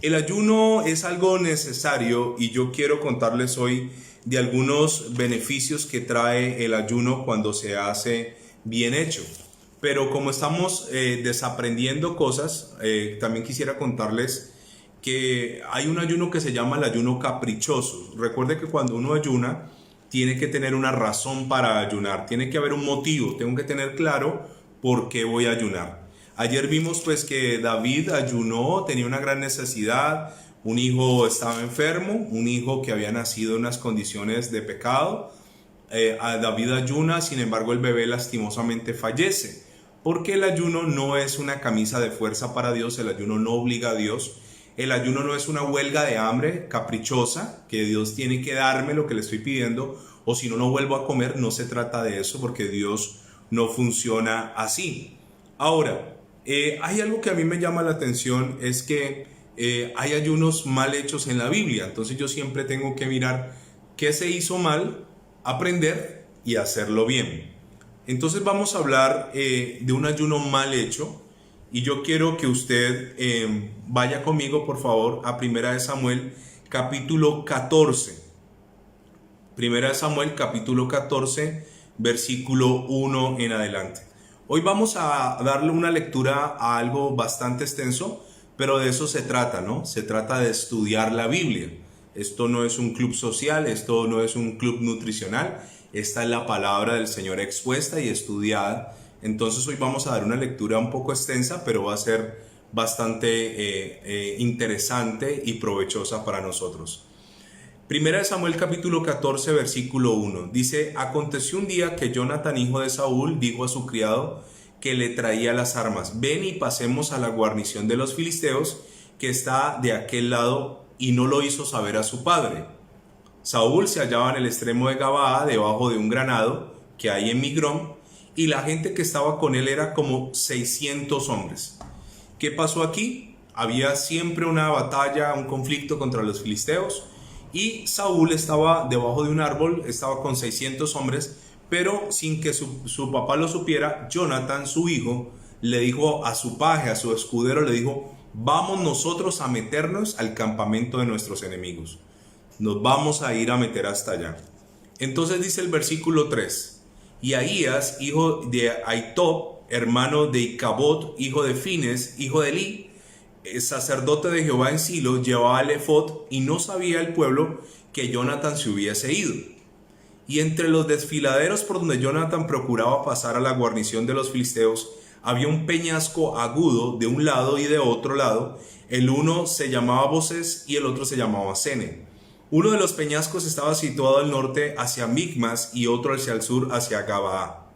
El ayuno es algo necesario y yo quiero contarles hoy de algunos beneficios que trae el ayuno cuando se hace bien hecho. Pero como estamos desaprendiendo cosas, también quisiera contarles que hay un ayuno que se llama el ayuno caprichoso. Recuerde que cuando uno ayuna, tiene que tener una razón para ayunar, tiene que haber un motivo, tengo que tener claro por qué voy a ayunar. Ayer vimos pues que David ayunó, tenía una gran necesidad, un hijo estaba enfermo, un hijo que había nacido en unas condiciones de pecado. David ayuna, sin embargo el bebé lastimosamente fallece, porque el ayuno no es una camisa de fuerza para Dios, el ayuno no obliga a Dios, el ayuno no es una huelga de hambre caprichosa, que Dios tiene que darme lo que le estoy pidiendo, o si no, no vuelvo a comer. No se trata de eso, porque Dios no funciona así. Ahora, hay algo que a mí me llama la atención, es que hay ayunos mal hechos en la Biblia. Entonces yo siempre tengo que mirar qué se hizo mal, aprender y hacerlo bien. Entonces vamos a hablar de un ayuno mal hecho, y yo quiero que usted vaya conmigo por favor a 1 Samuel capítulo 14. 1 Samuel capítulo 14 versículo 1 en adelante. Hoy vamos a darle una lectura a algo bastante extenso, pero de eso se trata, ¿no? Se trata de estudiar la Biblia. Esto no es un club social, esto no es un club nutricional. Esta es la palabra del Señor expuesta y estudiada. Entonces hoy vamos a dar una lectura un poco extensa, pero va a ser bastante interesante y provechosa para nosotros. 1 Samuel capítulo 14 versículo 1 dice: aconteció un día que Jonatán, hijo de Saúl, dijo a su criado que le traía las armas: ven y pasemos a la guarnición de los filisteos que está de aquel lado, y no lo hizo saber a su padre. Saúl se hallaba en el extremo de Gabaa, debajo de un granado que hay en Migrón, y la gente que estaba con él era como 600 hombres. ¿Qué pasó aquí? Había siempre una batalla, un conflicto contra los filisteos, y Saúl estaba debajo de un árbol, estaba con 600 hombres, pero sin que su papá lo supiera. Jonatán, su hijo, le dijo a su paje, a su escudero, le dijo: vamos nosotros a meternos al campamento de nuestros enemigos. Nos vamos a ir a meter hasta allá. Entonces dice el versículo 3: y Ahías, hijo de Ahitob, hermano de Icabod, hijo de Fines, hijo de Eli, sacerdote de Jehová en Silo, llevaba el efod, y no sabía el pueblo que Jonatán se hubiese ido. Y entre los desfiladeros por donde Jonatán procuraba pasar a la guarnición de los filisteos, había un peñasco agudo de un lado y de otro lado. El uno se llamaba Boses y el otro se llamaba Sene. Uno de los peñascos estaba situado al norte hacia Micmas y otro hacia el sur hacia Gabaa.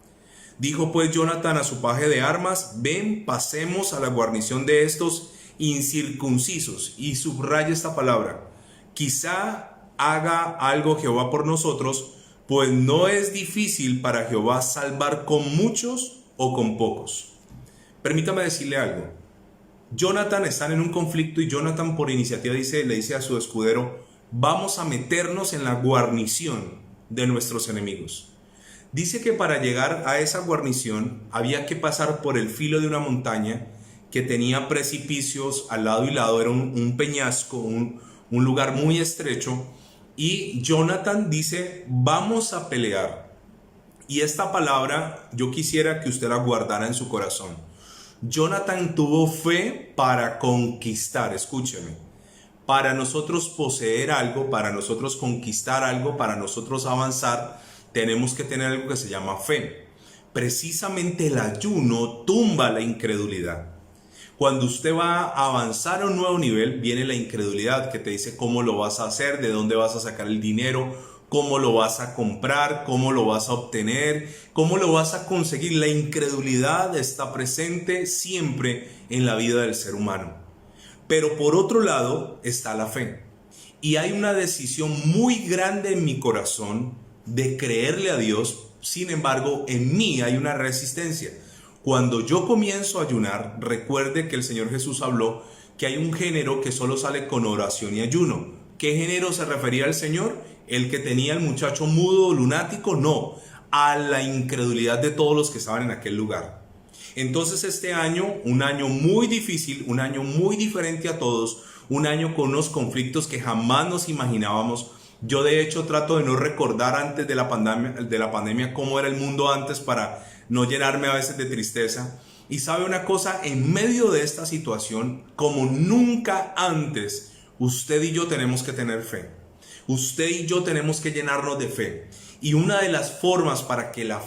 Dijo pues Jonatán a su paje de armas: ven, pasemos a la guarnición de estos incircuncisos. Y subraya esta palabra: quizá haga algo Jehová por nosotros, pues no es difícil para Jehová salvar con muchos o con pocos. Permítame decirle algo. Jonatán está en un conflicto, y Jonatán, por iniciativa, le dice a su escudero: vamos a meternos en la guarnición de nuestros enemigos. Dice que para llegar a esa guarnición había que pasar por el filo de una montaña que tenía precipicios al lado y lado. Era un peñasco, un lugar muy estrecho. Y Jonatán dice: vamos a pelear. Y esta palabra yo quisiera que usted la guardara en su corazón. Jonatán tuvo fe para conquistar. Escúcheme: para nosotros poseer algo, para nosotros conquistar algo, para nosotros avanzar, tenemos que tener algo que se llama fe. Precisamente el ayuno tumba la incredulidad. Cuando usted va a avanzar a un nuevo nivel, viene la incredulidad que te dice cómo lo vas a hacer, de dónde vas a sacar el dinero, cómo lo vas a comprar, cómo lo vas a obtener, cómo lo vas a conseguir. La incredulidad está presente siempre en la vida del ser humano. Pero por otro lado está la fe. Y hay una decisión muy grande en mi corazón de creerle a Dios. Sin embargo, en mí hay una resistencia. Cuando yo comienzo a ayunar, recuerde que el Señor Jesús habló que hay un género que solo sale con oración y ayuno. ¿Qué género se refería al Señor? ¿El que tenía el muchacho mudo o lunático? No. a la incredulidad de todos los que estaban en aquel lugar. Entonces este año, un año muy difícil, un año muy diferente a todos, un año con unos conflictos que jamás nos imaginábamos. Yo de hecho trato de no recordar antes de la pandemia cómo era el mundo antes para no llenarme a veces de tristeza. Y sabe una cosa, en medio de esta situación, como nunca antes, usted y yo tenemos que tener fe. Usted y yo tenemos que llenarnos de fe. Y una de las formas para que la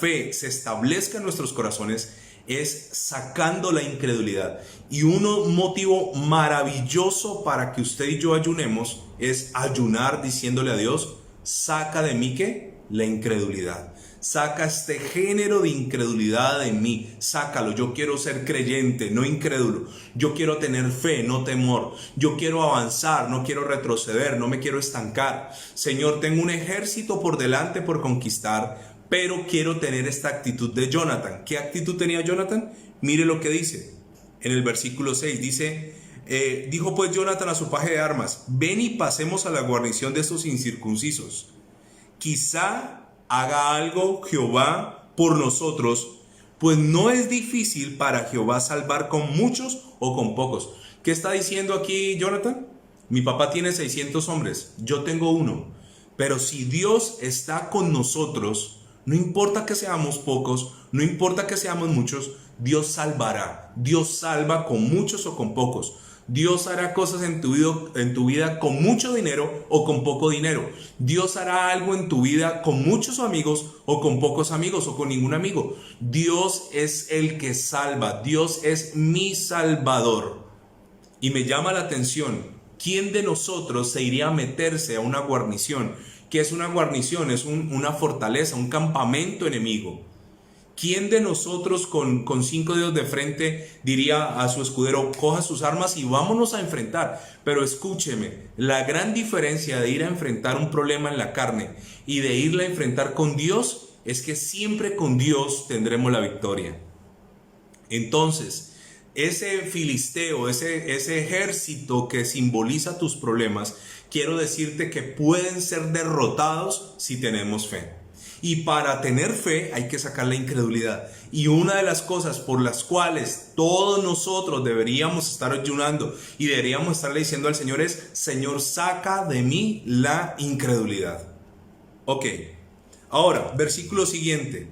fe se establezca en nuestros corazones es sacando la incredulidad. Y un motivo maravilloso para que usted y yo ayunemos es ayunar diciéndole a Dios, saca de mí ¿qué? La incredulidad. Saca este género de incredulidad de mí, sácalo. Yo quiero ser creyente, no incrédulo. Yo quiero tener fe, no temor. Yo quiero avanzar, no quiero retroceder, no me quiero estancar. Señor, tengo un ejército por delante por conquistar, pero quiero tener esta actitud de Jonathan. ¿Qué actitud tenía Jonathan? Mire lo que dice en el versículo 6. Dice, dijo pues Jonathan a su paje de armas, ven y pasemos a la guarnición de estos incircuncisos. Quizá haga algo Jehová por nosotros, pues no es difícil para Jehová salvar con muchos o con pocos. ¿Qué está diciendo aquí Jonathan? Mi papá tiene 600 hombres, yo tengo uno. Pero si Dios está con nosotros, no importa que seamos pocos, no importa que seamos muchos, Dios salvará. Dios salva con muchos o con pocos. Dios hará cosas en tu vida con mucho dinero o con poco dinero. Dios hará algo en tu vida con muchos amigos o con pocos amigos o con ningún amigo. Dios es el que salva. Dios es mi Salvador. Y me llama la atención, ¿quién de nosotros se iría a meterse a una guarnición? ¿Qué es una guarnición? Es una fortaleza, un campamento enemigo. ¿Quién de nosotros con 5 dedos de frente diría a su escudero, coja sus armas y vámonos a enfrentar? Pero escúcheme, la gran diferencia de ir a enfrentar un problema en la carne y de irla a enfrentar con Dios es que siempre con Dios tendremos la victoria. Entonces, ese filisteo, ese ejército que simboliza tus problemas, quiero decirte que pueden ser derrotados si tenemos fe. Y para tener fe hay que sacar la incredulidad. Y una de las cosas por las cuales todos nosotros deberíamos estar ayunando y deberíamos estarle diciendo al Señor es, Señor, saca de mí la incredulidad. Ok, ahora, versículo siguiente.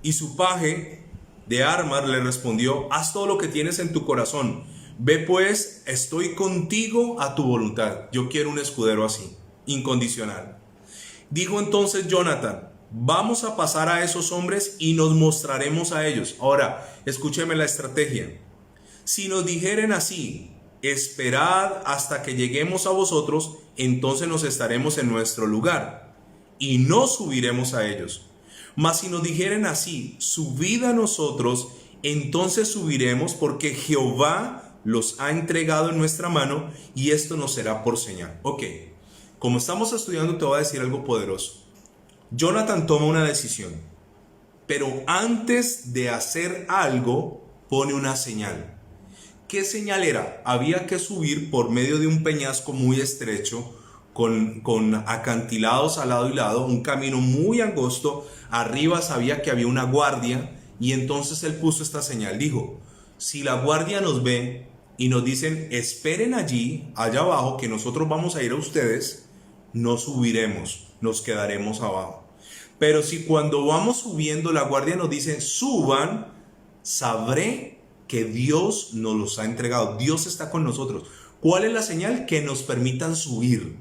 Y su paje de armas le respondió, haz todo lo que tienes en tu corazón. Ve pues, estoy contigo a tu voluntad. Yo quiero un escudero así, incondicional. Dijo entonces Jonathan, vamos a pasar a esos hombres y nos mostraremos a ellos. Ahora, escúcheme la estrategia. Si nos dijeren así, esperad hasta que lleguemos a vosotros, entonces nos estaremos en nuestro lugar y no subiremos a ellos. Mas si nos dijeren así, subid a nosotros, entonces subiremos porque Jehová los ha entregado en nuestra mano y esto nos será por señal. Ok, como estamos estudiando te voy a decir algo poderoso. Jonathan toma una decisión, pero antes de hacer algo, pone una señal. ¿Qué señal era? Había que subir por medio de un peñasco muy estrecho, con acantilados al lado y lado, un camino muy angosto. Arriba sabía que había una guardia y entonces él puso esta señal. Dijo, si la guardia nos ve y nos dicen, esperen allí, allá abajo, que nosotros vamos a ir a ustedes, no subiremos, nos quedaremos abajo. Pero si cuando vamos subiendo la guardia nos dice suban, sabré que Dios nos los ha entregado. Dios está con nosotros. ¿Cuál es la señal? Que nos permitan subir.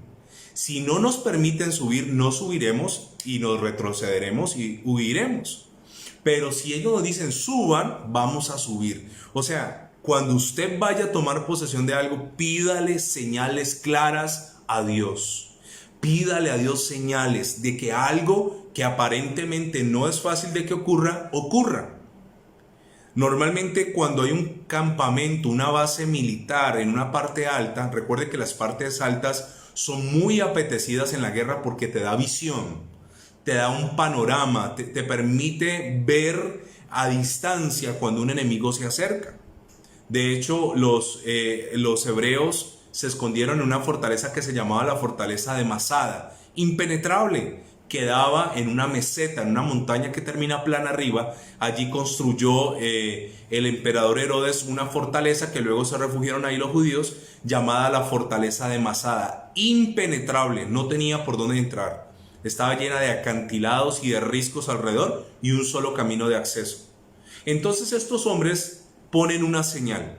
Si no nos permiten subir, no subiremos y nos retrocederemos y huiremos. Pero si ellos nos dicen suban, vamos a subir. O sea, cuando usted vaya a tomar posesión de algo, pídale señales claras a Dios. Pídale a Dios señales de que algo que aparentemente no es fácil de que ocurra, ocurra. Normalmente cuando hay un campamento, una base militar en una parte alta, recuerde que las partes altas son muy apetecidas en la guerra porque te da visión, te da un panorama, te permite ver a distancia cuando un enemigo se acerca. De hecho, los hebreos se escondieron en una fortaleza que se llamaba la fortaleza de Masada, impenetrable, quedaba en una meseta, en una montaña que termina plana arriba. Allí construyó el emperador Herodes una fortaleza que luego se refugiaron ahí los judíos, llamada la fortaleza de Masada. Impenetrable, no tenía por dónde entrar. Estaba llena de acantilados y de riscos alrededor y un solo camino de acceso. Entonces estos hombres ponen una señal.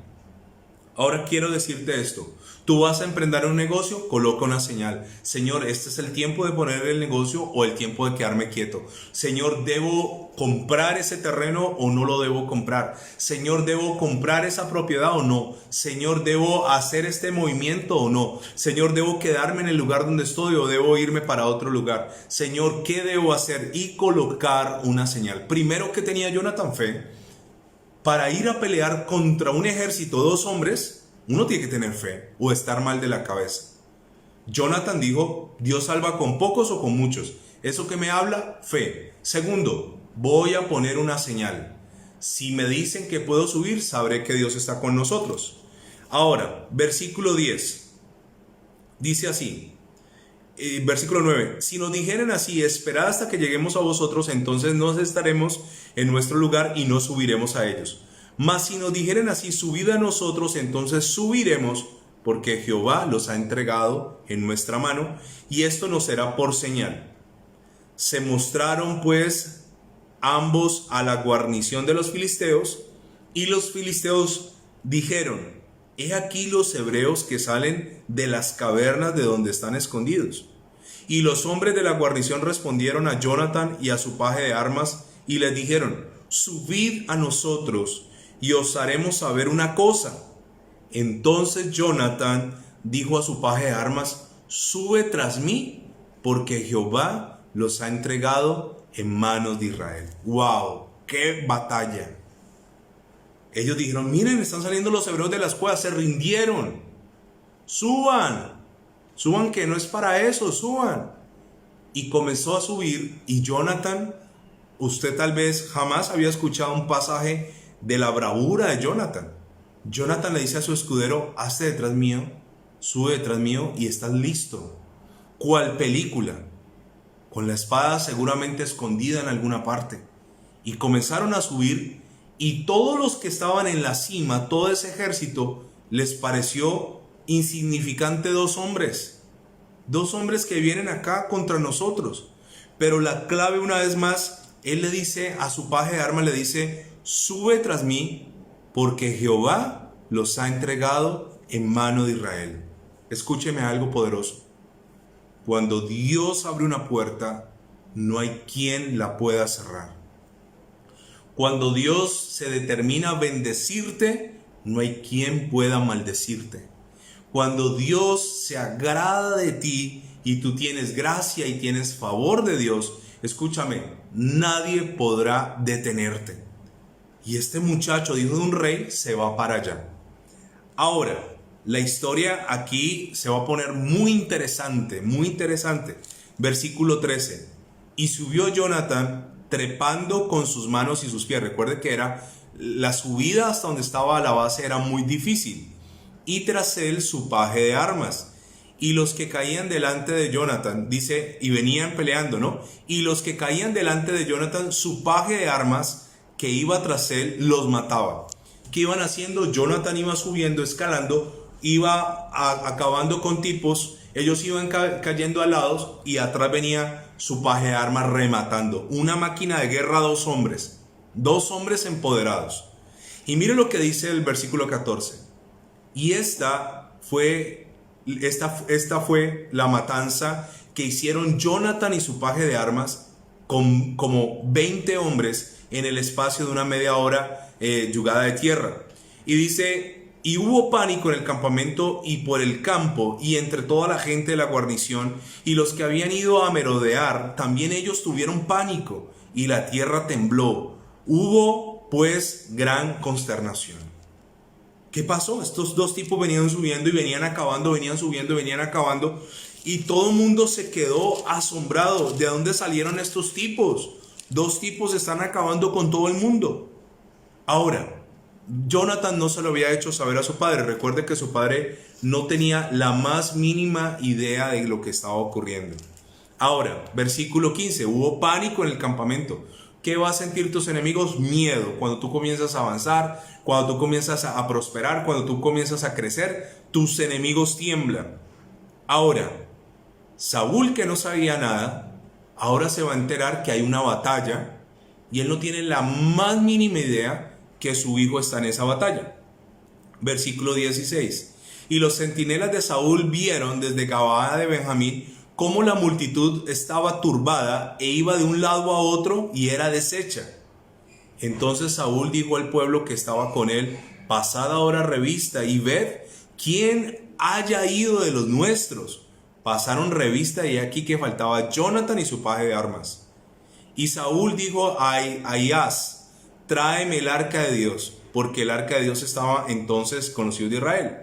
Ahora quiero decirte esto. Tú vas a emprender un negocio, coloca una señal. Señor, este es el tiempo de poner el negocio o el tiempo de quedarme quieto. Señor, ¿debo comprar ese terreno o no lo debo comprar? Señor, ¿debo comprar esa propiedad o no? Señor, ¿debo hacer este movimiento o no? Señor, ¿debo quedarme en el lugar donde estoy o debo irme para otro lugar? Señor, ¿qué debo hacer? Y colocar una señal. Primero, que tenía Jonathan fe. Para ir a pelear contra un ejército, 2 hombres, uno tiene que tener fe o estar mal de la cabeza. Jonathan dijo, Dios salva con pocos o con muchos. Eso que me habla, fe. Segundo, voy a poner una señal. Si me dicen que puedo subir, sabré que Dios está con nosotros. Ahora, versículo 10. Dice así. Versículo 9, si nos dijeren así, esperad hasta que lleguemos a vosotros, entonces nos estaremos en nuestro lugar y no subiremos a ellos. Mas si nos dijeren así, subid a nosotros, entonces subiremos, porque Jehová los ha entregado en nuestra mano, y esto nos será por señal. Se mostraron pues ambos a la guarnición de los filisteos, y los filisteos dijeron, he aquí los hebreos que salen de las cavernas de donde están escondidos. Y los hombres de la guarnición respondieron a Jonathan y a su paje de armas y les dijeron, subid a nosotros y os haremos saber una cosa. Entonces Jonathan dijo a su paje de armas, sube tras mí, porque Jehová los ha entregado en manos de Israel. ¡Wow! ¡Qué batalla! Ellos dijeron, miren, están saliendo los hebreos de las cuevas, se rindieron. Suban que no es para eso, suban. Y comenzó a subir y Jonathan, usted tal vez jamás había escuchado un pasaje de la bravura de Jonathan. Jonathan le dice a su escudero, hazte detrás mío, sube detrás mío y estás listo. ¿Cuál película? Con la espada seguramente escondida en alguna parte. Y comenzaron a subir. Y todos los que estaban en la cima, todo ese ejército, les pareció insignificante 2 hombres. 2 hombres que vienen acá contra nosotros. Pero la clave, una vez más, él le dice a su paje de armas, le dice, sube tras mí, porque Jehová los ha entregado en mano de Israel. Escúcheme algo poderoso. Cuando Dios abre una puerta, no hay quien la pueda cerrar. Cuando Dios se determina a bendecirte, no hay quien pueda maldecirte. Cuando Dios se agrada de ti y tú tienes gracia y tienes favor de Dios, escúchame, nadie podrá detenerte. Y este muchacho, hijo de un rey, se va para allá. Ahora, la historia aquí se va a poner muy interesante, muy interesante. Versículo 13. Y subió Jonathan trepando con sus manos y sus pies. Recuerde que la subida hasta donde estaba la base era muy difícil. Y tras él su paje de armas. Y los que caían delante de Jonathan, dice, y venían peleando, ¿no? Y los que caían delante de Jonathan, su paje de armas que iba tras él, los mataba. ¿Qué iban haciendo? Jonathan iba subiendo, escalando, iba acabando con tipos. Ellos iban cayendo al lado y atrás venía su paje de armas rematando. Una máquina de guerra, 2 hombres. 2 hombres empoderados. Y mire lo que dice el versículo 14. Y esta fue la matanza que hicieron Jonathan y su paje de armas con como 20 hombres en el espacio de una media hora yugada de tierra. Y dice... Y hubo pánico en el campamento y por el campo y entre toda la gente de la guarnición, y los que habían ido a merodear, también ellos tuvieron pánico, y la tierra tembló. Hubo pues gran consternación. ¿Qué pasó? Estos 2 tipos venían subiendo y venían acabando, venían subiendo, venían acabando, y todo el mundo se quedó asombrado. ¿De dónde salieron estos tipos? 2 tipos están acabando con todo el mundo. Ahora, Jonathan no se lo había hecho saber a su padre. Recuerde que su padre no tenía la más mínima idea de lo que estaba ocurriendo. Ahora, versículo 15, hubo pánico en el campamento. ¿Qué va a sentir tus enemigos? Miedo. Cuando tú comienzas a avanzar, cuando tú comienzas a prosperar, cuando tú comienzas a crecer, tus enemigos tiemblan. Ahora, Saúl, que no sabía nada, ahora se va a enterar que hay una batalla y él no tiene la más mínima idea que su hijo está en esa batalla. Versículo 16. Y los centinelas de Saúl vieron desde Gabaa de Benjamín cómo la multitud estaba turbada e iba de un lado a otro y era deshecha. Entonces Saúl dijo al pueblo que estaba con él: pasad ahora revista y ved quién haya ido de los nuestros. Pasaron revista y aquí que faltaba Jonathan y su paje de armas. Y Saúl dijo a Ahías: tráeme el arca de Dios, porque el arca de Dios estaba entonces con los hijos de Israel.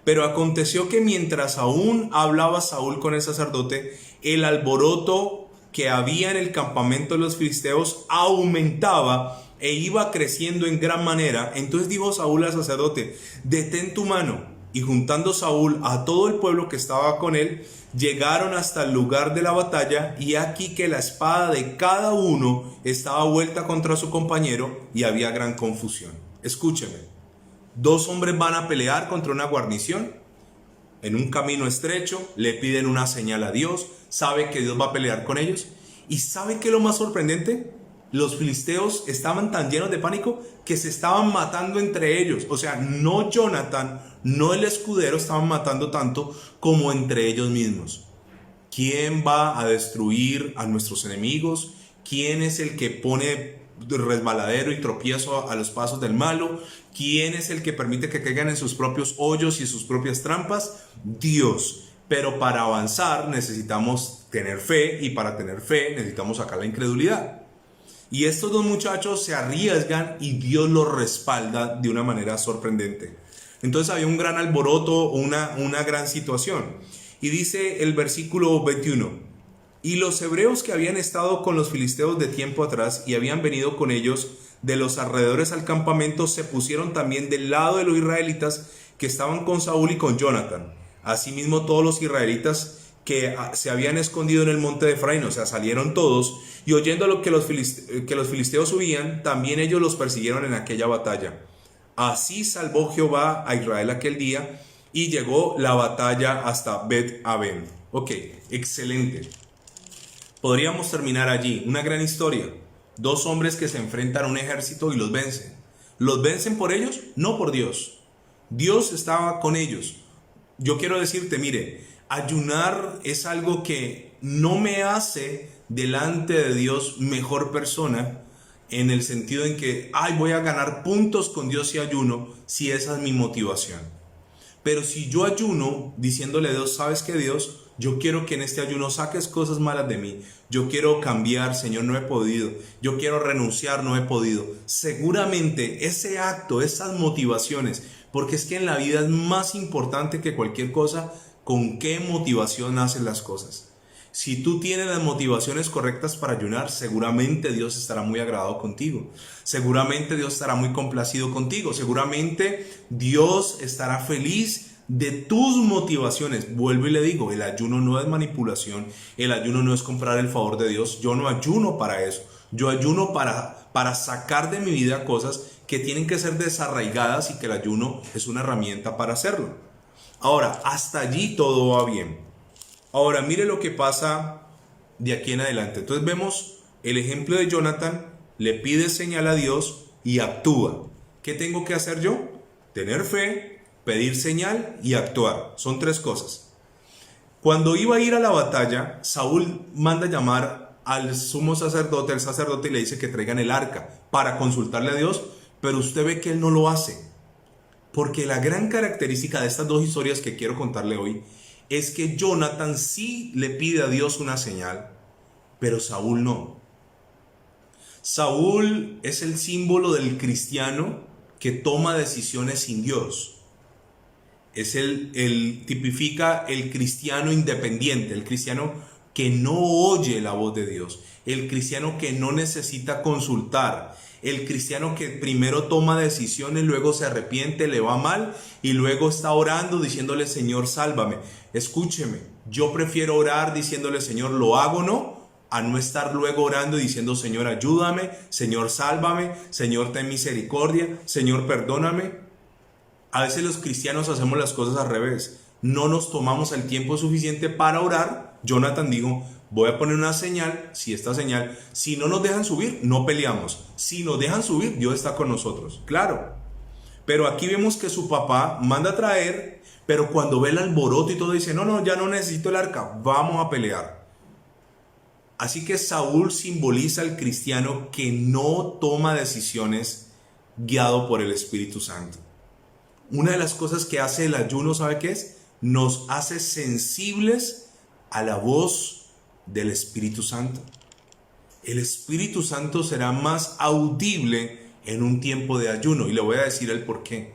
Pero aconteció que mientras aún hablaba Saúl con el sacerdote, el alboroto que había en el campamento de los filisteos aumentaba e iba creciendo en gran manera. Entonces dijo Saúl al sacerdote: detén tu mano. Y juntando Saúl a todo el pueblo que estaba con él, llegaron hasta el lugar de la batalla, y aquí que la espada de cada uno estaba vuelta contra su compañero, y había gran confusión. Escúcheme. Dos hombres van a pelear contra una guarnición en un camino estrecho, le piden una señal a Dios, sabe que Dios va a pelear con ellos. ¿Y sabe qué es lo más sorprendente? Los filisteos estaban tan llenos de pánico que se estaban matando entre ellos. O sea, no Jonathan, no el escudero estaban matando tanto como entre ellos mismos. ¿Quién va a destruir a nuestros enemigos? ¿Quién es el que pone resbaladero y tropiezo a los pasos del malo? ¿Quién es el que permite que caigan en sus propios hoyos y sus propias trampas? Dios. Pero para avanzar necesitamos tener fe, y para tener fe necesitamos sacar la incredulidad. Y estos dos muchachos se arriesgan y Dios los respalda de una manera sorprendente. Entonces había un gran alboroto, una gran situación. Y dice el versículo 21: y los hebreos que habían estado con los filisteos de tiempo atrás y habían venido con ellos de los alrededores al campamento, se pusieron también del lado de los israelitas que estaban con Saúl y con Jonathan. Asimismo todos los israelitas que se habían escondido en el monte de Efraín, o sea, salieron todos, y oyendo lo que los filisteos subían, también ellos los persiguieron en aquella batalla. Así salvó Jehová a Israel aquel día, y llegó la batalla hasta Bet-Aven. Ok, excelente. Podríamos terminar allí, una gran historia. Dos hombres que se enfrentan a un ejército y los vencen. ¿Los vencen por ellos? No por Dios. Dios estaba con ellos. Yo quiero decirte, mire, ayunar es algo que no me hace delante de Dios mejor persona, en el sentido en que, voy a ganar puntos con Dios si ayuno, si esa es mi motivación. Pero si yo ayuno diciéndole a Dios: ¿sabes qué, Dios? Yo quiero que en este ayuno saques cosas malas de mí. Yo quiero cambiar, Señor, no he podido. Yo quiero renunciar, no he podido. Seguramente ese acto, esas motivaciones, porque es que en la vida es más importante que cualquier cosa, con qué motivación hacen las cosas. Si tú tienes las motivaciones correctas para ayunar, seguramente Dios estará muy agradado contigo. Seguramente Dios estará muy complacido contigo. Seguramente Dios estará feliz de tus motivaciones. Vuelvo y le digo, el ayuno no es manipulación, el ayuno no es comprar el favor de Dios. Yo no ayuno para eso. Yo ayuno para sacar de mi vida cosas que tienen que ser desarraigadas, y que el ayuno es una herramienta para hacerlo. Ahora, hasta allí todo va bien. Ahora, mire lo que pasa de aquí en adelante. Entonces vemos el ejemplo de Jonathan: le pide señal a Dios y actúa. ¿Qué tengo que hacer yo? Tener fe, pedir señal y actuar. Son tres cosas. Cuando iba a ir a la batalla, Saúl manda llamar al sumo sacerdote, y le dice que traigan el arca para consultarle a Dios, pero usted ve que él no lo hace. Porque la gran característica de estas dos historias que quiero contarle hoy es que Jonathan sí le pide a Dios una señal, pero Saúl no. Saúl es el símbolo del cristiano que toma decisiones sin Dios. Es tipifica el cristiano independiente, el cristiano que no oye la voz de Dios, el cristiano que no necesita consultar, el cristiano que primero toma decisiones, luego se arrepiente, le va mal y luego está orando diciéndole: Señor, sálvame. Escúcheme, Yo prefiero orar diciéndole, Señor, ¿lo hago o no? A no estar luego orando y diciendo, Señor, ayúdame, Señor, sálvame, Señor, ten misericordia, Señor, perdóname. A veces los cristianos hacemos las cosas al revés. No nos tomamos el tiempo suficiente para orar. Jonathan dijo, voy a poner una señal, si no nos dejan subir, no peleamos. Si nos dejan subir, Dios está con nosotros. Claro. Pero aquí vemos que su papá manda a traer, pero cuando ve el alboroto y todo dice, no, ya no necesito el arca, vamos a pelear. Así que Saúl simboliza al cristiano que no toma decisiones guiado por el Espíritu Santo. Una de las cosas que hace el ayuno, ¿sabe qué es? Nos hace sensibles a la voz del Espíritu Santo. El Espíritu Santo será más audible en un tiempo de ayuno, y le voy a decir el por qué.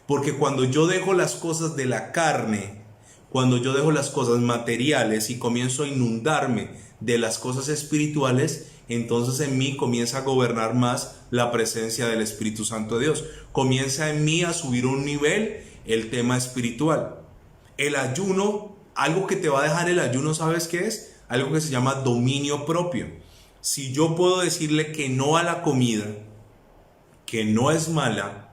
Porque cuando yo dejo las cosas de la carne, cuando yo dejo las cosas materiales y comienzo a inundarme de las cosas espirituales, entonces en mí comienza a gobernar más la presencia del Espíritu Santo de Dios. Comienza en mí a subir un nivel el tema espiritual. El ayuno, algo que te va a dejar el ayuno, ¿sabes qué es? Algo que se llama dominio propio. Si yo puedo decirle que no a la comida, que no es mala,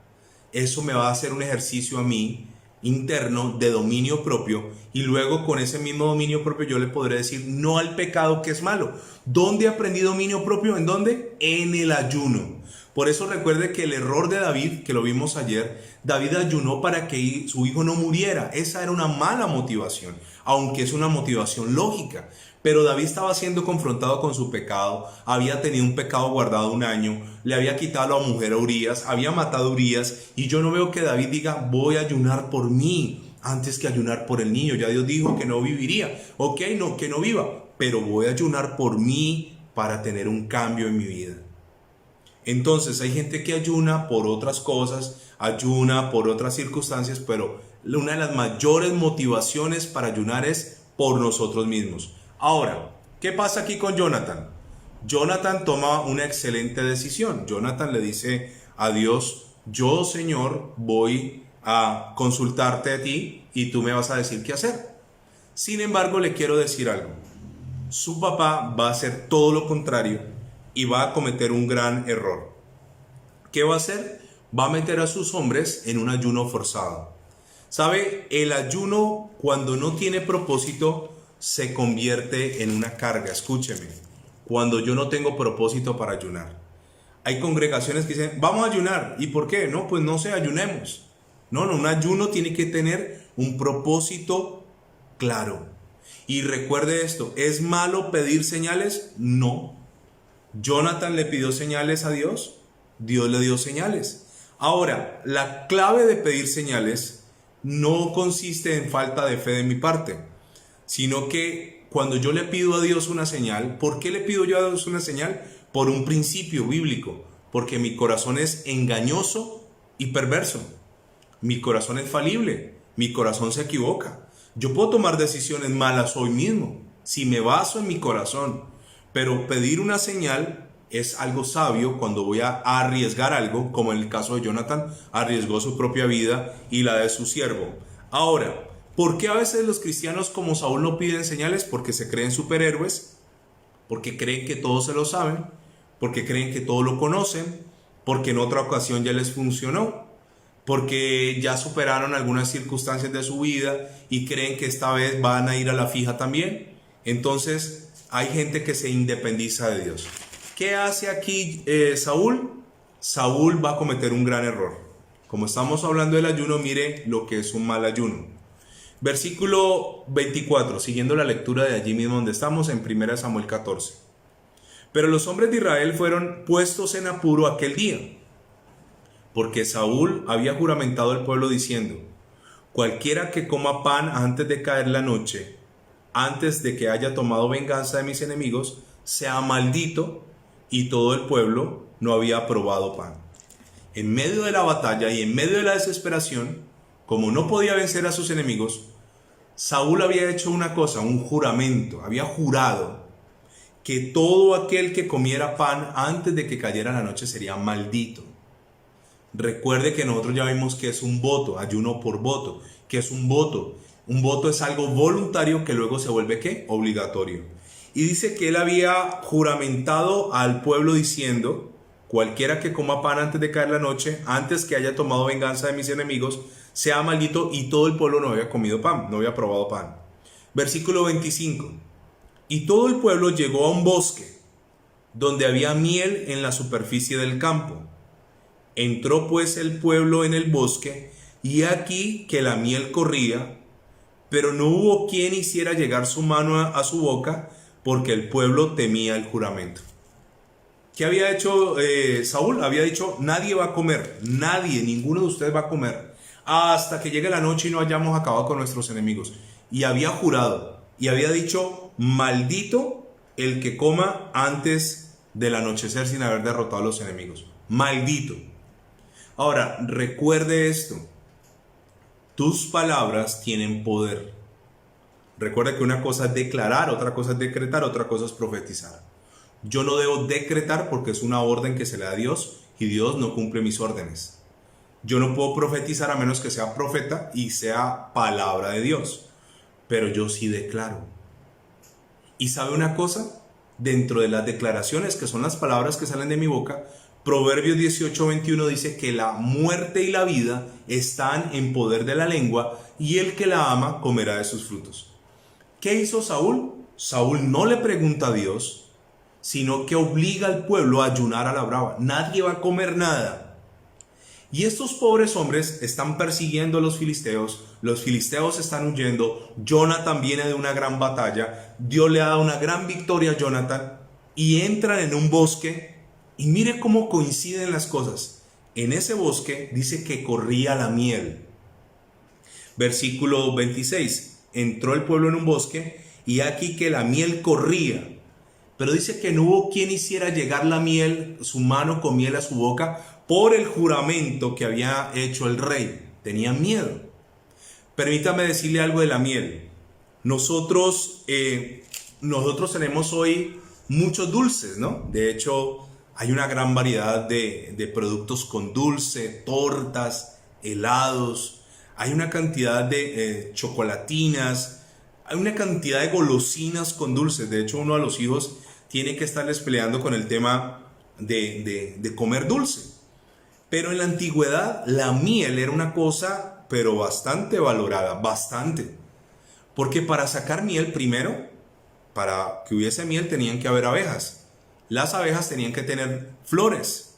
eso me va a hacer un ejercicio a mí interno de dominio propio, y luego con ese mismo dominio propio yo le podré decir no al pecado que es malo. ¿Dónde aprendí dominio propio? ¿En dónde? En el ayuno. Por eso recuerde que el error de David, que lo vimos ayer, David ayunó para que su hijo no muriera. Esa era una mala motivación, aunque es una motivación lógica. Pero David estaba siendo confrontado con su pecado, había tenido un pecado guardado 1 año, le había quitado a la mujer a Urías, había matado a Urías, y yo no veo que David diga, voy a ayunar por mí, antes que ayunar por el niño. Ya Dios dijo que no viviría, ok, no, que no viva, pero voy a ayunar por mí para tener un cambio en mi vida. Entonces hay gente que ayuna por otras cosas, ayuna por otras circunstancias, pero una de las mayores motivaciones para ayunar es por nosotros mismos. Ahora, ¿qué pasa aquí con Jonathan? Jonathan toma una excelente decisión. Jonathan le dice a Dios, yo, Señor, voy a consultarte a ti y tú me vas a decir qué hacer. Sin embargo, le quiero decir algo. Su papá va a hacer todo lo contrario y va a cometer un gran error. ¿Qué va a hacer? Va a meter a sus hombres en un ayuno forzado. ¿Sabe? El ayuno, cuando no tiene propósito, se convierte en una carga. Escúcheme, cuando yo no tengo propósito para ayunar. Hay congregaciones que dicen, vamos a ayunar. ¿Y por qué? No, pues no sé, ayunemos. No, un ayuno tiene que tener un propósito claro. Y recuerde esto, ¿es malo pedir señales? No. Jonathan le pidió señales a Dios, Dios le dio señales. Ahora, la clave de pedir señales no consiste en falta de fe de mi parte, sino que cuando yo le pido a Dios una señal, ¿por qué le pido yo a Dios una señal? Por un principio bíblico, porque mi corazón es engañoso y perverso. Mi corazón es falible, mi corazón se equivoca. Yo puedo tomar decisiones malas hoy mismo, si me baso en mi corazón, pero pedir una señal es algo sabio cuando voy a arriesgar algo, como en el caso de Jonathan, arriesgó su propia vida y la de su siervo. Ahora, ¿por qué a veces los cristianos como Saúl no piden señales? Porque se creen superhéroes, porque creen que todo se lo saben, porque creen que todo lo conocen, porque en otra ocasión ya les funcionó, porque ya superaron algunas circunstancias de su vida y creen que esta vez van a ir a la fija también. Entonces hay gente que se independiza de Dios. ¿Qué hace aquí Saúl? Saúl va a cometer un gran error. Como estamos hablando del ayuno, mire lo que es un mal ayuno. Versículo 24, siguiendo la lectura de allí mismo donde estamos, en 1 Samuel 14. Pero los hombres de Israel fueron puestos en apuro aquel día, porque Saúl había juramentado al pueblo diciendo, cualquiera que coma pan antes de caer la noche, antes de que haya tomado venganza de mis enemigos, sea maldito, y todo el pueblo no había probado pan. En medio de la batalla y en medio de la desesperación, como no podía vencer a sus enemigos, Saúl había hecho una cosa, un juramento, había jurado que todo aquel que comiera pan antes de que cayera la noche sería maldito. Recuerde que nosotros ya vimos que es un voto, ayuno por voto, que es un voto. Un voto es algo voluntario que luego se vuelve ¿qué? Obligatorio. Y dice que él había juramentado al pueblo diciendo: cualquiera que coma pan antes de caer la noche, antes que haya tomado venganza de mis enemigos, sea maldito. Y todo el pueblo no había comido pan, no había probado pan. Versículo 25. Y todo el pueblo llegó a un bosque donde había miel en la superficie del campo. Entró pues el pueblo en el bosque, y aquí que la miel corría, pero no hubo quien hiciera llegar su mano a su boca, porque el pueblo temía el juramento. ¿Qué había hecho Saúl? Había dicho: nadie va a comer, nadie, ninguno de ustedes va a comer, hasta que llegue la noche y no hayamos acabado con nuestros enemigos. Y había jurado, y había dicho: maldito el que coma antes del anochecer sin haber derrotado a los enemigos. Maldito. Ahora, recuerde esto: tus palabras tienen poder. Recuerda que una cosa es declarar, otra cosa es decretar, otra cosa es profetizar. Yo no debo decretar porque es una orden que se le da a Dios y Dios no cumple mis órdenes. Yo no puedo profetizar a menos que sea profeta y sea palabra de Dios, pero yo sí declaro. ¿Y sabe una cosa? Dentro de las declaraciones, que son las palabras que salen de mi boca, Proverbios 18:21 dice que la muerte y la vida están en poder de la lengua, y el que la ama comerá de sus frutos. ¿Qué hizo Saúl? Saúl no le pregunta a Dios, sino que obliga al pueblo a ayunar a la brava. Nadie va a comer nada. Y estos pobres hombres están persiguiendo a los filisteos están huyendo, Jonathan viene de una gran batalla, Dios le ha dado una gran victoria a Jonathan, y entran en un bosque, y mire cómo coinciden las cosas. En ese bosque dice que corría la miel. Versículo 26. Entró el pueblo en un bosque, y aquí que la miel corría. Pero dice que no hubo quien hiciera llegar la miel, su mano con miel a su boca, por el juramento que había hecho el rey. Tenían miedo. Permítame decirle algo de la miel. Nosotros tenemos hoy muchos dulces, ¿no? De hecho, hay una gran variedad de productos con dulce, tortas, helados. Hay una cantidad de chocolatinas. Hay una cantidad de golosinas con dulces. De hecho, uno a los hijos tiene que estarles peleando con el tema de comer dulce. Pero en la antigüedad la miel era una cosa, pero bastante valorada, bastante. Porque para sacar miel, primero, para que hubiese miel tenían que haber abejas. Las abejas tenían que tener flores.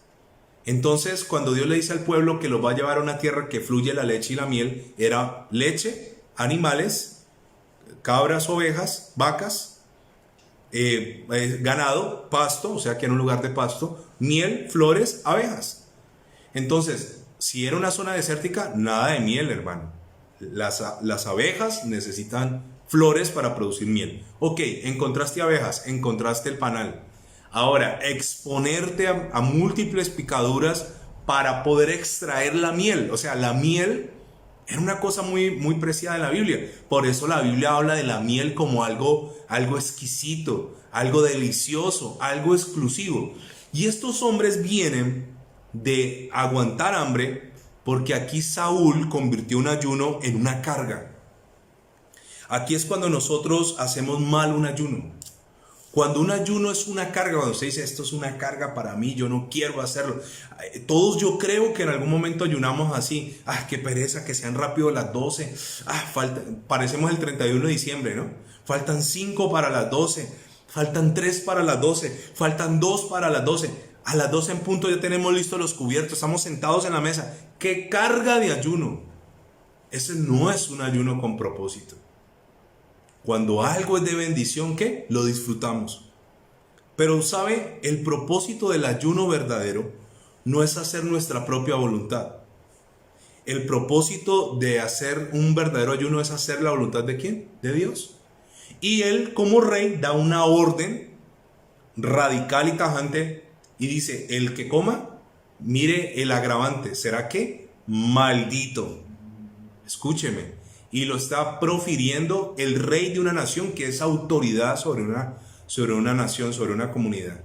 Entonces, cuando Dios le dice al pueblo que los va a llevar a una tierra que fluye la leche y la miel, era leche, animales, cabras, ovejas, vacas, ganado, pasto, o sea que en un lugar de pasto, miel, flores, abejas. Entonces, si era una zona desértica, nada de miel, hermano. Las abejas necesitan flores para producir miel. Ok, encontraste abejas, encontraste el panal. Ahora, exponerte a múltiples picaduras para poder extraer la miel. O sea, la miel era una cosa muy, muy preciada en la Biblia. Por eso la Biblia habla de la miel como algo exquisito, algo delicioso, algo exclusivo. Y estos hombres vienen de aguantar hambre, porque aquí Saúl convirtió un ayuno en una carga. Aquí es cuando nosotros hacemos mal un ayuno. Cuando un ayuno es una carga, cuando usted dice: esto es una carga para mí, yo no quiero hacerlo. Todos, yo creo que en algún momento ayunamos así: qué pereza, que sean rápido las 12. Parecemos el 31 de diciembre, ¿no? Faltan 5 para las 12, faltan 3 para las 12, faltan 2 para las 12. A las 12 en punto ya tenemos listos los cubiertos, estamos sentados en la mesa. ¡Qué carga de ayuno! Ese no es un ayuno con propósito. Cuando algo es de bendición, ¿qué? Lo disfrutamos. Pero, ¿sabe? El propósito del ayuno verdadero no es hacer nuestra propia voluntad. El propósito de hacer un verdadero ayuno es hacer la voluntad ¿de quién? De Dios. Y Él, como rey, da una orden radical y tajante y dice: el que coma, mire el agravante, ¿será qué? Maldito. Escúcheme. Y lo está profiriendo el rey de una nación que es autoridad sobre una nación, sobre una comunidad.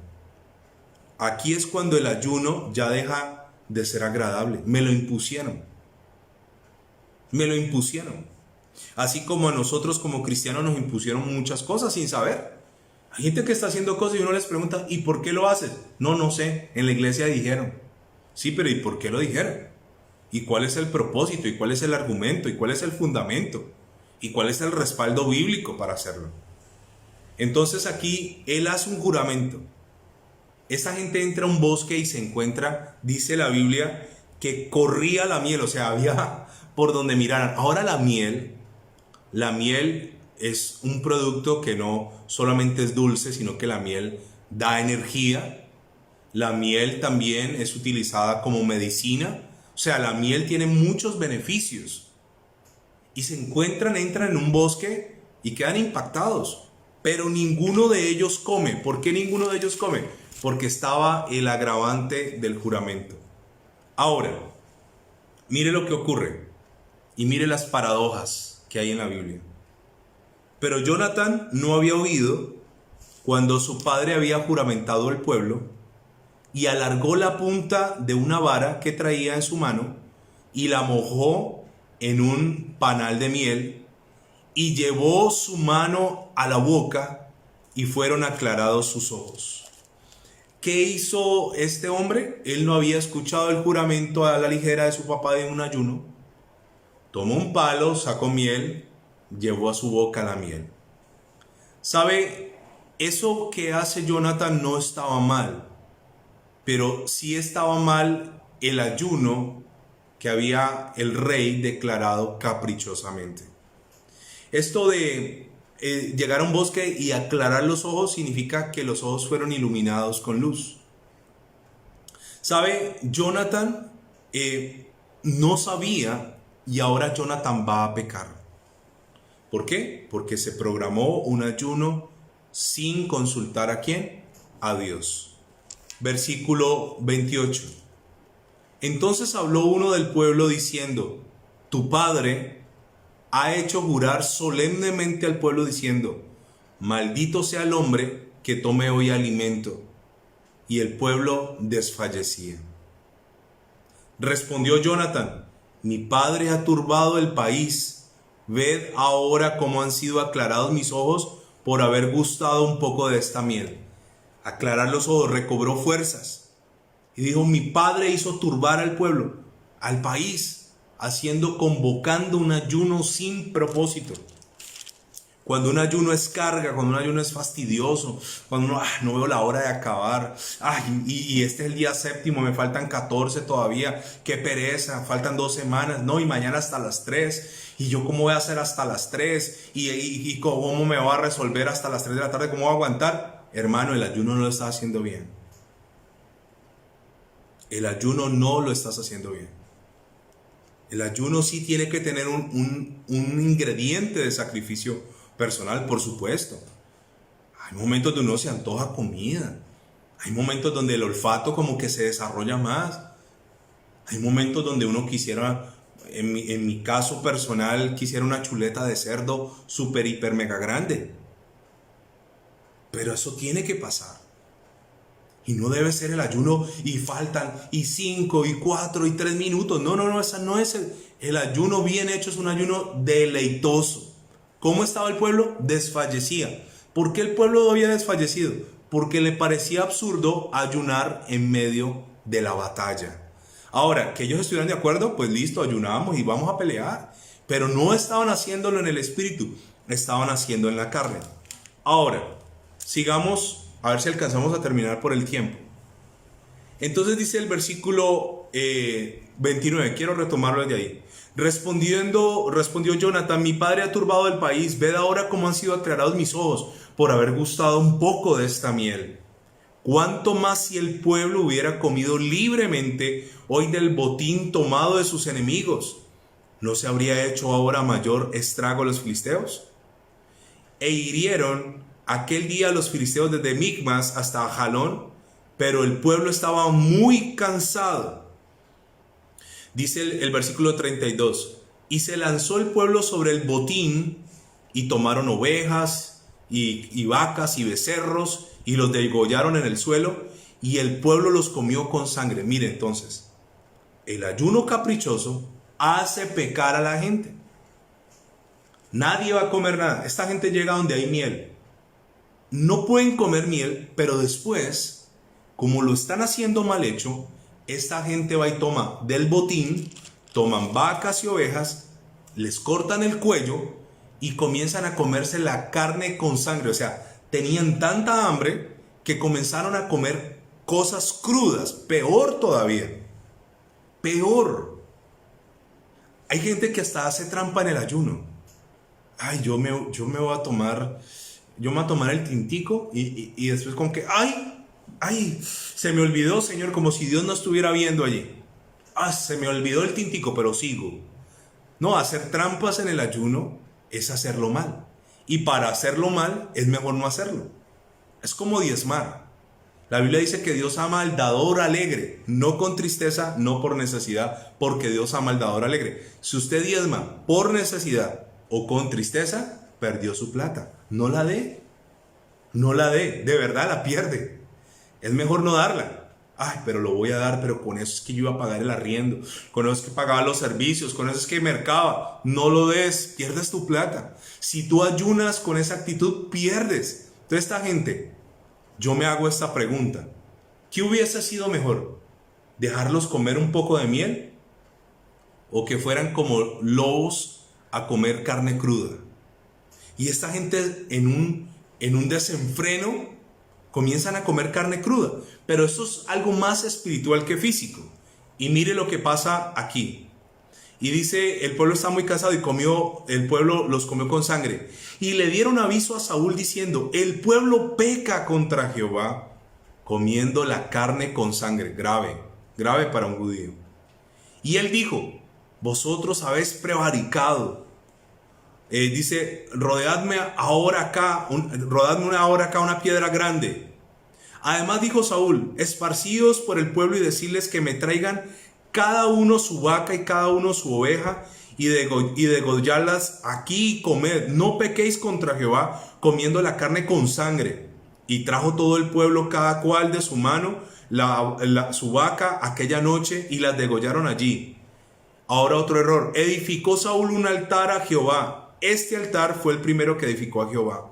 Aquí es cuando el ayuno ya deja de ser agradable. Me lo impusieron. Me lo impusieron. Así como a nosotros como cristianos nos impusieron muchas cosas sin saber. Hay gente que está haciendo cosas y uno les pregunta, ¿y por qué lo haces? No, no sé, en la iglesia dijeron. Sí, pero ¿y por qué lo dijeron? ¿Y cuál es el propósito? ¿Y cuál es el argumento? ¿Y cuál es el fundamento? ¿Y cuál es el respaldo bíblico para hacerlo? Entonces aquí él hace un juramento. Esa gente entra a un bosque y se encuentra, dice la Biblia, que corría la miel, o sea, había por donde miraran. Ahora la miel es un producto que no solamente es dulce, sino que la miel da energía. La miel también es utilizada como medicina. O sea, la miel tiene muchos beneficios. Y se encuentran, entran en un bosque y quedan impactados. Pero ninguno de ellos come. ¿Por qué ninguno de ellos come? Porque estaba el agravante del juramento. Ahora, mire lo que ocurre. Y mire las paradojas que hay en la Biblia. Pero Jonatán no había oído cuando su padre había juramentado al pueblo y alargó la punta de una vara que traía en su mano y la mojó en un panal de miel y llevó su mano a la boca y fueron aclarados sus ojos. ¿Qué hizo este hombre? Él no había escuchado el juramento a la ligera de su papá de un ayuno. Tomó un palo, sacó miel, llevó a su boca la miel. ¿Sabe? Eso que hace Jonatán no estaba mal, pero sí estaba mal el ayuno que había el rey declarado caprichosamente. Esto de llegar a un bosque y aclarar los ojos significa que los ojos fueron iluminados con luz. ¿Sabe? Jonatán no sabía y ahora Jonatán va a pecar. ¿Por qué? Porque se programó un ayuno sin consultar ¿a quién? A Dios. Versículo 28. Entonces habló uno del pueblo diciendo, tu padre ha hecho jurar solemnemente al pueblo diciendo, maldito sea el hombre que tome hoy alimento. Y el pueblo desfallecía. Respondió Jonatán, mi padre ha turbado el país. Ved ahora cómo han sido aclarados mis ojos por haber gustado un poco de esta miel. Aclarar los ojos, recobró fuerzas. Y dijo, mi padre hizo turbar al pueblo, al país, convocando un ayuno sin propósito. Cuando un ayuno es carga, cuando un ayuno es fastidioso, cuando uno, no veo la hora de acabar, y este es el día séptimo, me faltan 14 todavía, qué pereza, faltan 2 semanas, no, y mañana hasta las 3, y yo cómo voy a hacer hasta las 3, y cómo me voy a resolver hasta las 3 de la tarde, cómo voy a aguantar. Hermano, el ayuno no lo estás haciendo bien. El ayuno no lo estás haciendo bien. El ayuno sí tiene que tener un ingrediente de sacrificio personal, por supuesto. Hay momentos donde uno se antoja comida. Hay momentos donde el olfato como que se desarrolla más. Hay momentos donde uno quisiera, en mi caso personal, quisiera una chuleta de cerdo súper, hiper, mega grande. Pero eso tiene que pasar. Y no debe ser el ayuno y faltan y 5 y 4 y 3 minutos. No, esa no es el ayuno bien hecho, es un ayuno deleitoso. ¿Cómo estaba el pueblo? Desfallecía. ¿Por qué el pueblo había desfallecido? Porque le parecía absurdo ayunar en medio de la batalla. Ahora, que ellos estuvieran de acuerdo, pues listo, ayunamos y vamos a pelear. Pero no estaban haciéndolo en el espíritu, estaban haciendo en la carne. Ahora, sigamos, a ver si alcanzamos a terminar por el tiempo. Entonces dice el versículo 29, quiero retomarlo desde ahí. Respondió Jonatán, mi padre ha turbado el país, ved ahora cómo han sido aclarados mis ojos por haber gustado un poco de esta miel. ¿Cuánto más si el pueblo hubiera comido libremente hoy del botín tomado de sus enemigos? ¿No se habría hecho ahora mayor estrago los filisteos? E hirieron aquel día los filisteos desde Micmas hasta Jalón, pero el pueblo estaba muy cansado. Dice el versículo 32, y se lanzó el pueblo sobre el botín y tomaron ovejas y vacas y becerros y los degollaron en el suelo y el pueblo los comió con sangre. Mire entonces, el ayuno caprichoso hace pecar a la gente. Nadie va a comer nada. Esta gente llega donde hay miel. No pueden comer miel, pero después, como lo están haciendo mal hecho, esta gente va y toma del botín, toman vacas y ovejas, les cortan el cuello y comienzan a comerse la carne con sangre. O sea, tenían tanta hambre que comenzaron a comer cosas crudas. Peor todavía. Peor. Hay gente que hasta hace trampa en el ayuno. Ay, yo me voy a tomar... Yo me voy a tomar el tintico y después como que, ay, se me olvidó, Señor, como si Dios no estuviera viendo allí. Se me olvidó el tintico, pero sigo. No, hacer trampas en el ayuno es hacerlo mal. Y para hacerlo mal es mejor no hacerlo. Es como diezmar. La Biblia dice que Dios ama al dador alegre, no con tristeza, no por necesidad, porque Dios ama al dador alegre. Si usted diezma por necesidad o con tristeza, perdió su plata. No la dé. No la dé. De verdad la pierde. Es mejor no darla. Ay, pero lo voy a dar, pero con eso es que yo iba a pagar el arriendo. Con eso es que pagaba los servicios. Con eso es que mercaba. No lo des. Pierdes tu plata. Si tú ayunas con esa actitud, pierdes. Entonces esta gente, yo me hago esta pregunta. ¿Qué hubiese sido mejor? ¿Dejarlos comer un poco de miel? ¿O que fueran como lobos a comer carne cruda? Y esta gente en un desenfreno comienzan a comer carne cruda. Pero esto es algo más espiritual que físico. Y mire lo que pasa aquí. Y dice, el pueblo está muy cansado y el pueblo los comió con sangre. Y le dieron aviso a Saúl diciendo, el pueblo peca contra Jehová comiendo la carne con sangre. Grave, grave para un judío. Y él dijo, vosotros habéis prevaricado. Dice, rodadme ahora acá una piedra grande. Además dijo Saúl, esparcíos por el pueblo y decirles que me traigan cada uno su vaca y cada uno su oveja y degollarlas aquí y comed. No pequéis contra Jehová comiendo la carne con sangre. Y trajo todo el pueblo cada cual de su mano su vaca aquella noche y las degollaron allí. Ahora otro error. Edificó Saúl un altar a Jehová. Este altar fue el primero que edificó a Jehová.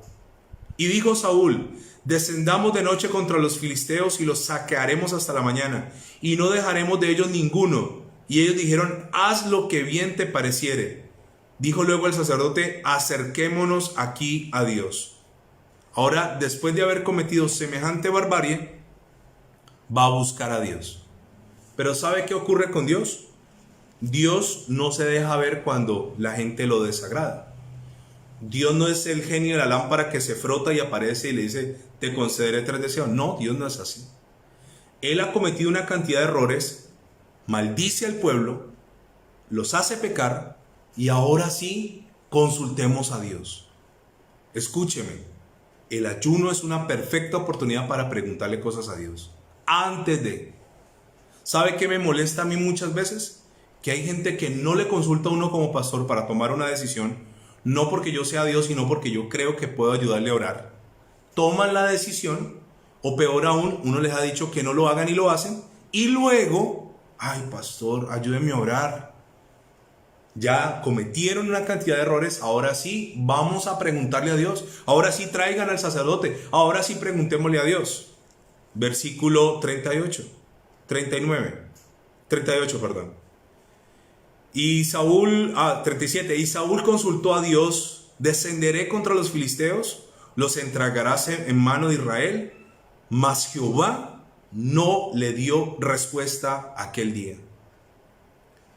Y dijo Saúl, descendamos de noche contra los filisteos y los saquearemos hasta la mañana, y no dejaremos de ellos ninguno. Y ellos dijeron, haz lo que bien te pareciere. Dijo luego el sacerdote, acerquémonos aquí a Dios. Ahora, después de haber cometido semejante barbarie, va a buscar a Dios. Pero ¿sabe qué ocurre con Dios? Dios no se deja ver cuando la gente lo desagrada. Dios no es el genio de la lámpara que se frota y aparece y le dice, te concederé 3 deseos. No, Dios no es así. Él ha cometido una cantidad de errores, maldice al pueblo, los hace pecar y ahora sí consultemos a Dios. Escúcheme, el ayuno es una perfecta oportunidad para preguntarle cosas a Dios. Antes de... ¿Sabe qué me molesta a mí muchas veces? Que hay gente que no le consulta a uno como pastor para tomar una decisión. No porque yo sea Dios, sino porque yo creo que puedo ayudarle a orar. Toman la decisión, o peor aún, uno les ha dicho que no lo hagan y lo hacen, y luego, ay pastor, ayúdenme a orar. Ya cometieron una cantidad de errores, ahora sí vamos a preguntarle a Dios. Ahora sí traigan al sacerdote, ahora sí preguntémosle a Dios. Versículo 38, 38, perdón. Y Saúl, 37, y Saúl consultó a Dios, ¿descenderé contra los filisteos? ¿Los entregarás en mano de Israel? Mas Jehová no le dio respuesta aquel día.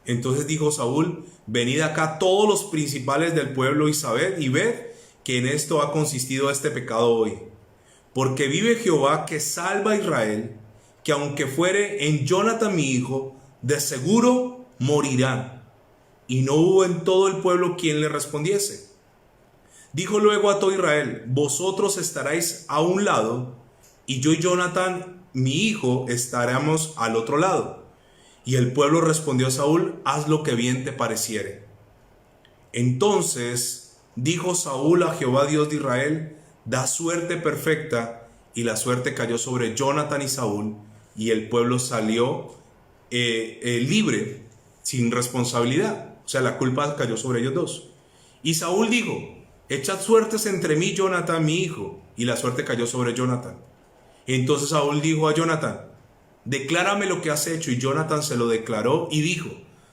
Entonces dijo Saúl, venid acá todos los principales del pueblo y sabed y ved que en esto ha consistido este pecado hoy. Porque vive Jehová que salva a Israel, que aunque fuere en Jonathan mi hijo, de seguro morirá. Y no hubo en todo el pueblo quien le respondiese. Dijo luego a todo Israel, vosotros estaréis a un lado, y yo y Jonathan, mi hijo, estaremos al otro lado. Y el pueblo respondió a Saúl, haz lo que bien te pareciere. Entonces dijo Saúl a Jehová Dios de Israel, da suerte perfecta, y la suerte cayó sobre Jonathan y Saúl, y el pueblo salió libre, sin responsabilidad. O sea, la culpa cayó sobre ellos dos. Y Saúl dijo: echad suertes entre mí y Jonathan mi hijo. Y la suerte cayó sobre Jonathan. Entonces Saúl dijo a Jonathan: declárame lo que has hecho. Y Jonathan se lo declaró y dijo: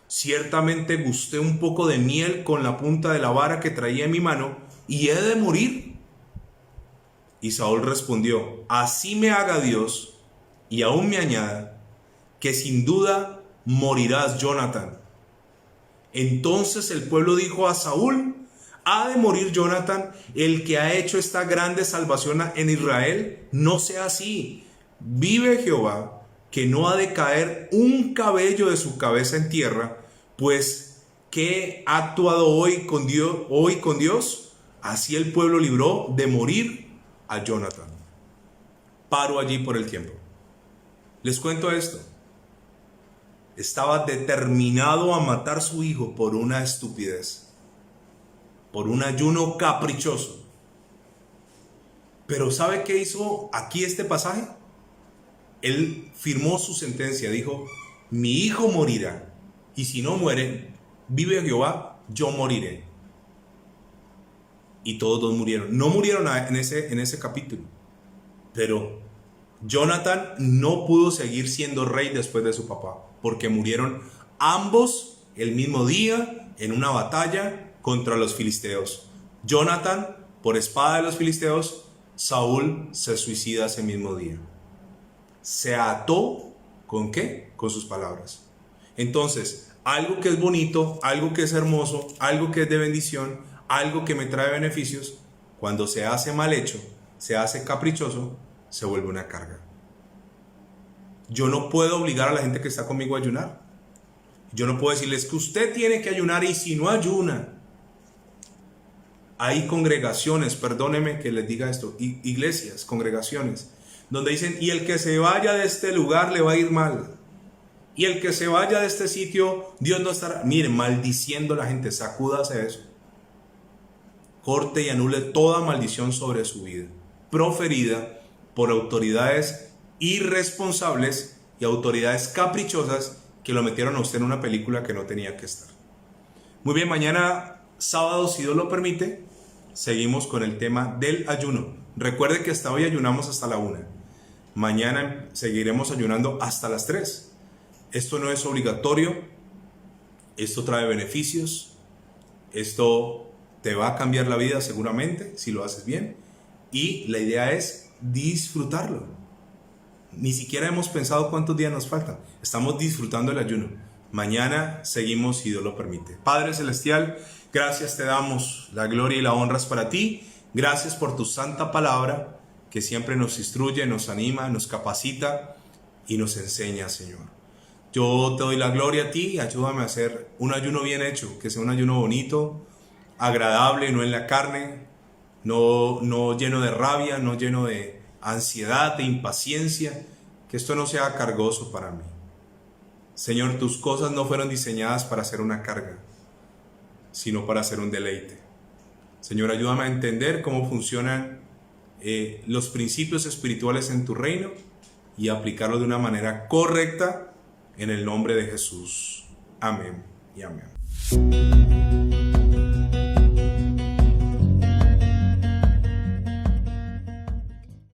ciertamente gusté un poco de miel con la punta de la vara que traía en mi mano, y he de morir. Y Saúl respondió: así me haga Dios, y aún me añada, que sin duda morirás, Jonathan. Entonces el pueblo dijo a Saúl: ¿ha de morir Jonathan, el que ha hecho esta grande salvación en Israel? No sea así. Vive Jehová, que no ha de caer un cabello de su cabeza en tierra, pues que ha actuado hoy con Dios, así el pueblo libró de morir a Jonathan. Paro allí por el tiempo. Les cuento esto. Estaba determinado a matar a su hijo por una estupidez, por un ayuno caprichoso. Pero ¿sabe qué hizo aquí este pasaje? Él firmó su sentencia, dijo: mi hijo morirá, y si no muere, vive Jehová, yo moriré. Y todos dos murieron. No murieron en ese capítulo, pero Jonathan no pudo seguir siendo rey después de su papá, porque murieron ambos el mismo día en una batalla contra los filisteos. Jonathan por espada de los filisteos, Saúl se suicida ese mismo día. Se ató ¿con qué? Con sus palabras. Entonces, algo que es bonito, algo que es hermoso, algo que es de bendición, algo que me trae beneficios, cuando se hace mal hecho, se hace caprichoso, se vuelve una carga. Yo no puedo obligar a la gente que está conmigo a ayunar. Yo no puedo decirles que usted tiene que ayunar, y si no ayuna. Hay congregaciones, perdónenme que les diga esto, iglesias, congregaciones, donde dicen: y el que se vaya de este lugar le va a ir mal. Y el que se vaya de este sitio, Dios no estará. Miren, maldiciendo a la gente. Sacúdase eso. Corte y anule toda maldición sobre su vida, proferida por autoridades irresponsables y autoridades caprichosas que lo metieron a usted en una película que no tenía que estar. Muy bien, mañana sábado, si Dios lo permite, seguimos con el tema del ayuno. Recuerde que hasta hoy ayunamos hasta la 1. Mañana seguiremos ayunando hasta las 3. Esto no es obligatorio. Esto trae beneficios. Esto te va a cambiar la vida seguramente si lo haces bien. Y la idea es disfrutarlo. Ni siquiera hemos pensado cuántos días nos faltan. Estamos disfrutando el ayuno. Mañana seguimos si Dios lo permite. Padre Celestial, gracias te damos. La gloria y la honra es para ti. Gracias por tu santa palabra, que siempre nos instruye, nos anima, nos capacita y nos enseña, Señor. Yo te doy la gloria a ti. Ayúdame a hacer un ayuno bien hecho, que sea un ayuno bonito, agradable, no en la carne, no lleno de rabia, no lleno de ansiedad, de impaciencia, que esto no sea cargoso para mí. Señor, tus cosas no fueron diseñadas para ser una carga, sino para ser un deleite. Señor, ayúdame a entender cómo funcionan los principios espirituales en tu reino y aplicarlos de una manera correcta en el nombre de Jesús. Amén y amén.